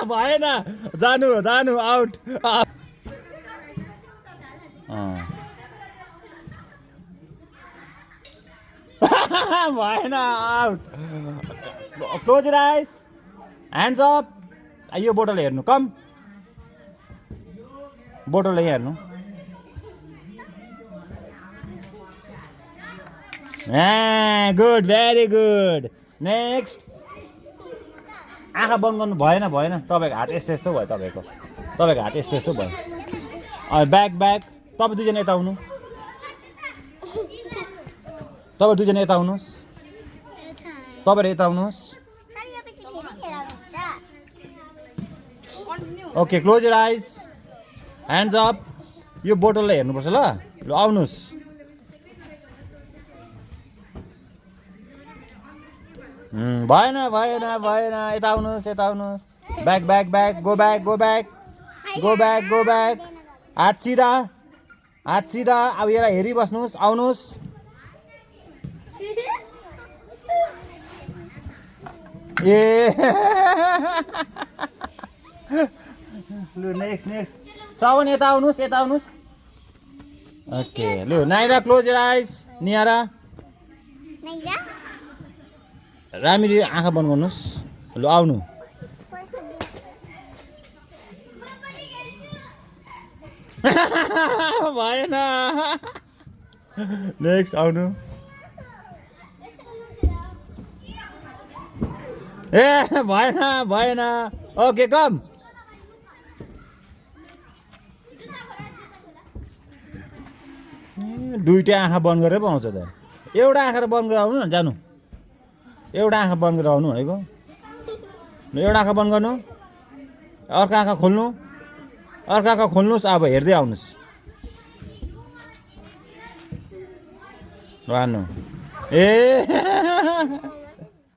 भएन जानु जानु आउट भएन आउट क्लोज योर आइज ह्यान्ड्स अप यो बोतल हेर्नु कम बोतल यहाँ हेर्नु गुड भेरी गुड नेक्स्ट आँखा बन्द गर्नु भएन भएन तपाईँको हात यस्तो यस्तो भयो तपाईँको हात यस्तो यस्तो भयो ब्याक ब्याक तपाईँ दुईजना यता आउनु तपाईँ दुईजना यता आउनुहोस् तपाईँहरू यता आउनुहोस् ओके क्लोज योर आइज ह्यान्ड्स अप यो बोतललाई हेर्नुपर्छ ल आउनुहोस् भएन भएन भएन यता आउनुहोस् back back back go back go back go back go back हात सिधा अब यसलाई हेरिबस्नुहोस् आउनुहोस् ए लु नेक्स्ट सावन यता आउनुहोस् ओके लु नाइरा क्लोज योर आइज निहारा राम्ररी आँखा बन्द गर्नुहोस् लु आउनु भएन नेक्स्ट आउनु ए भएन ओके कम दुईटै आँखा बन्द गरेर पो आउँछ त एउटा आँखा बन्द गरेर आउनु न जानु एउटा आँखा बन्द गरेर आउनु भनेको एउटा आँखा बन्द गर्नु अर्को आँखा खोल्नुहोस् अब हेर्दै आउनुहोस् ए